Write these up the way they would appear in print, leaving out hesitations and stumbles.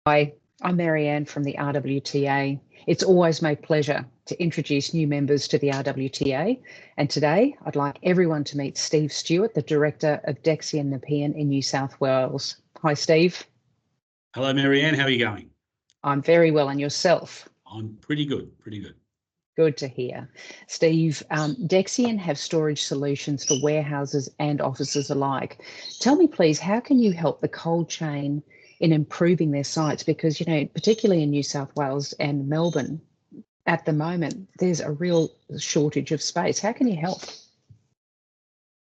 Hi, I'm Marianne from the RWTA. It's always my pleasure to introduce new members to the RWTA, and today I'd like everyone to meet Steve Stewart, the Director of Dexion Nepean in New South Wales. Hi, Steve. Hello, Marianne. How are you going? I'm very well, and yourself? I'm pretty good, pretty good. Good to hear. Steve, Dexion have storage solutions for warehouses and offices alike. Tell me, please, how can you help the cold chain in improving their sites? Because, you know, particularly in New South Wales and Melbourne, at the moment, there's a real shortage of space. How can you help?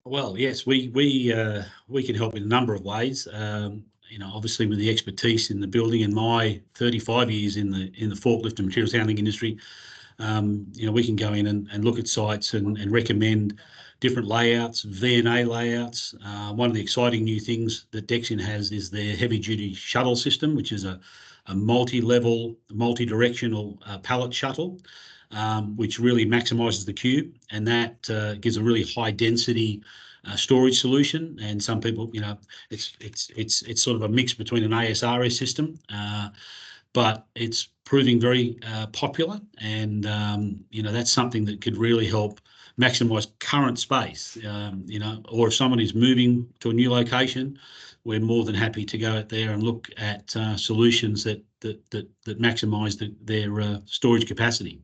Well, yes, we can help in a number of ways. Obviously with the expertise in the building and my 35 years in the forklift and materials handling industry, we can go in and look at sites and recommend different layouts, V&A layouts. One of the exciting new things that Dexion has is their heavy-duty shuttle system, which is a multi-level, multi-directional pallet shuttle, which really maximises the cube, and that gives a really high-density storage solution. And some people, it's sort of a mix between an ASRS system, but it's proving very popular, and that's something that could really help maximise current space. Or if someone is moving to a new location, we're more than happy to go out there and look at solutions that maximise their storage capacity.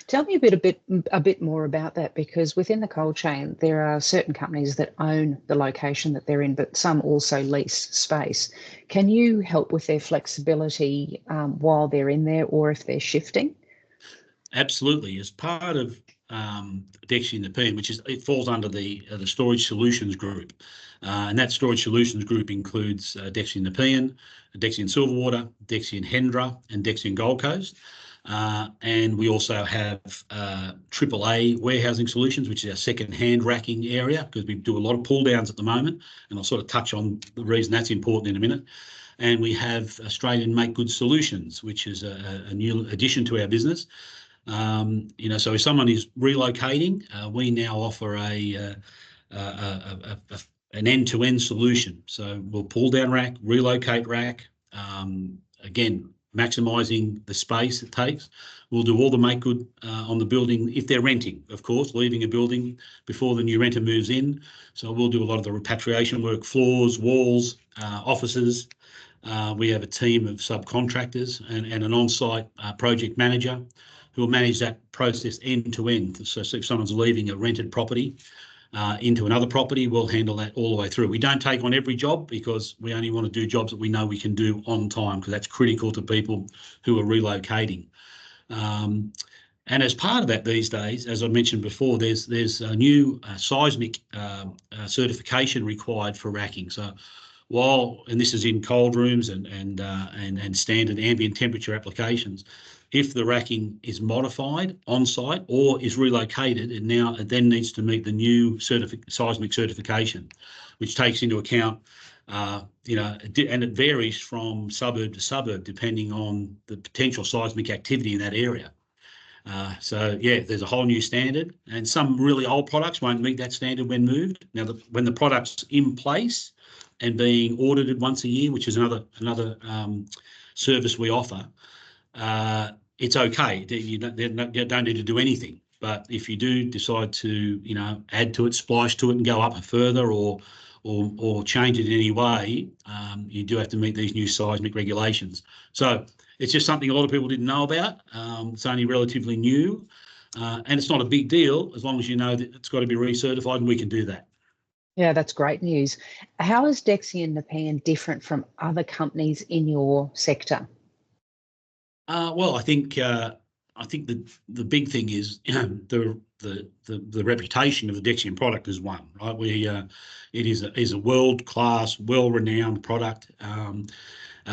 Tell me a bit more about that, because within the cold chain, there are certain companies that own the location that they're in, but some also lease space. Can you help with their flexibility while they're in there, or if they're shifting? Absolutely. As part of Dexion Nepean, it falls under the Storage Solutions Group, and that Storage Solutions Group includes Dexion Nepean, Dexion Silverwater, Dexion Hendra, and Dexion Gold Coast. And we also have AAA Warehousing Solutions, which is our second-hand racking area, because we do a lot of pull-downs at the moment, and I'll sort of touch on the reason that's important in a minute. And we have Australian Make Good Solutions, which is a new addition to our business. So if someone is relocating, we now offer an end-to-end solution. So we'll pull down rack, relocate rack, again, maximising the space it takes. We'll do all the make good on the building if they're renting, of course, leaving a building before the new renter moves in. So we'll do a lot of the repatriation work, floors, walls, offices. We have a team of subcontractors and an on-site project manager who will manage that process end to end. So if someone's leaving a rented property into another property, we'll handle that all the way through. We don't take on every job, because we only want to do jobs that we know we can do on time, because that's critical to people who are relocating. And as part of that these days, as I mentioned before, there's a new seismic certification required for racking. So and this is in cold rooms and standard ambient temperature applications, if the racking is modified on site or is relocated, it then needs to meet the new seismic certification, which takes into account, and it varies from suburb to suburb depending on the potential seismic activity in that area. There's a whole new standard, and some really old products won't meet that standard when moved. Now, when the product's in place and being audited once a year, which is another service we offer, it's okay. You don't need to do anything. But if you do decide to, add to it, splice to it, and go up further, or change it in any way, you do have to meet these new seismic regulations. So it's just something a lot of people didn't know about. It's only relatively new, and it's not a big deal as long as you know that it's got to be recertified, and we can do that. Yeah, that's great news. How is Dexion Nepean different from other companies in your sector? Well, I think the big thing is the reputation of the Dexion product is one, right? It is a world-class, well-renowned product,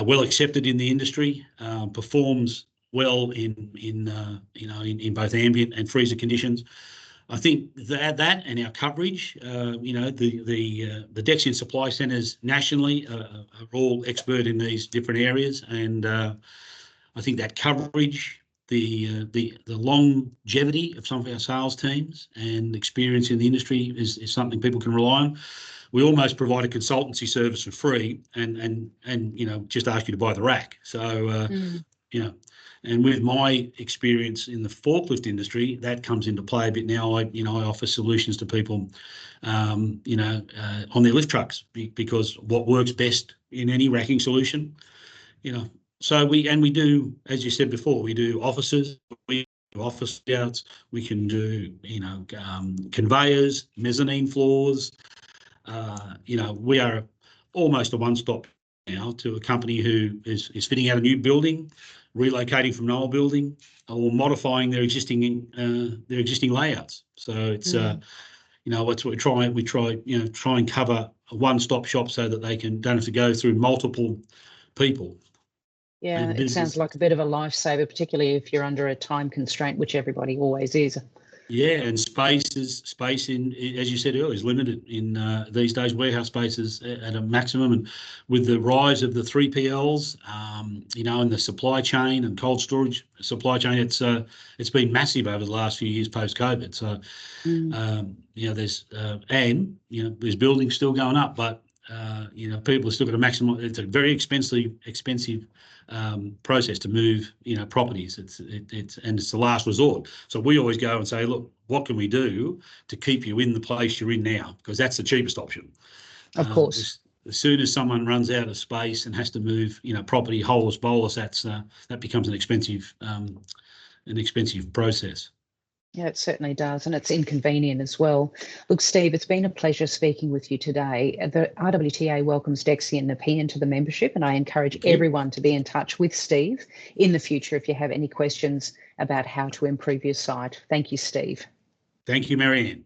well accepted in the industry, performs well in both ambient and freezer conditions. I think that and our coverage, the Dexion supply centres nationally are all expert in these different areas, and I think that coverage the longevity of some of our sales teams and experience in the industry is something people can rely on. We almost provide a consultancy service for free, and just ask you to buy the rack. So and with my experience in the forklift industry, that comes into play a bit now. I offer solutions to people, on their lift trucks, because what works best in any racking solution, So we do, as you said before, we do offices, we do office layouts, we can do, conveyors, mezzanine floors. We are almost a one-stop now to a company who is fitting out a new building, relocating from an old building, or modifying their existing layouts. So it's what we try and cover a one-stop shop so that they don't have to go through multiple people. Yeah, it sounds like a bit of a lifesaver, particularly if you're under a time constraint, which everybody always is. Yeah, and space, in, as you said earlier, is limited in these days. Warehouse space is at a maximum, and with the rise of the 3PLs, and the supply chain and cold storage supply chain, it's been massive over the last few years post COVID. So, there's buildings still going up, but people are still got to maximize. It's a very expensive process to move, properties. It's the last resort. So we always go and say, look, what can we do to keep you in the place you're in now? Because that's the cheapest option. Of course. As soon as someone runs out of space and has to move, property holus bolus, that becomes an expensive process. Yeah, it certainly does, and it's inconvenient as well. Look, Steve, it's been a pleasure speaking with you today. The RWTA welcomes Dexion Nepean to the membership, and I encourage everyone to be in touch with Steve in the future if you have any questions about how to improve your site. Thank you, Steve. Thank you, Marianne.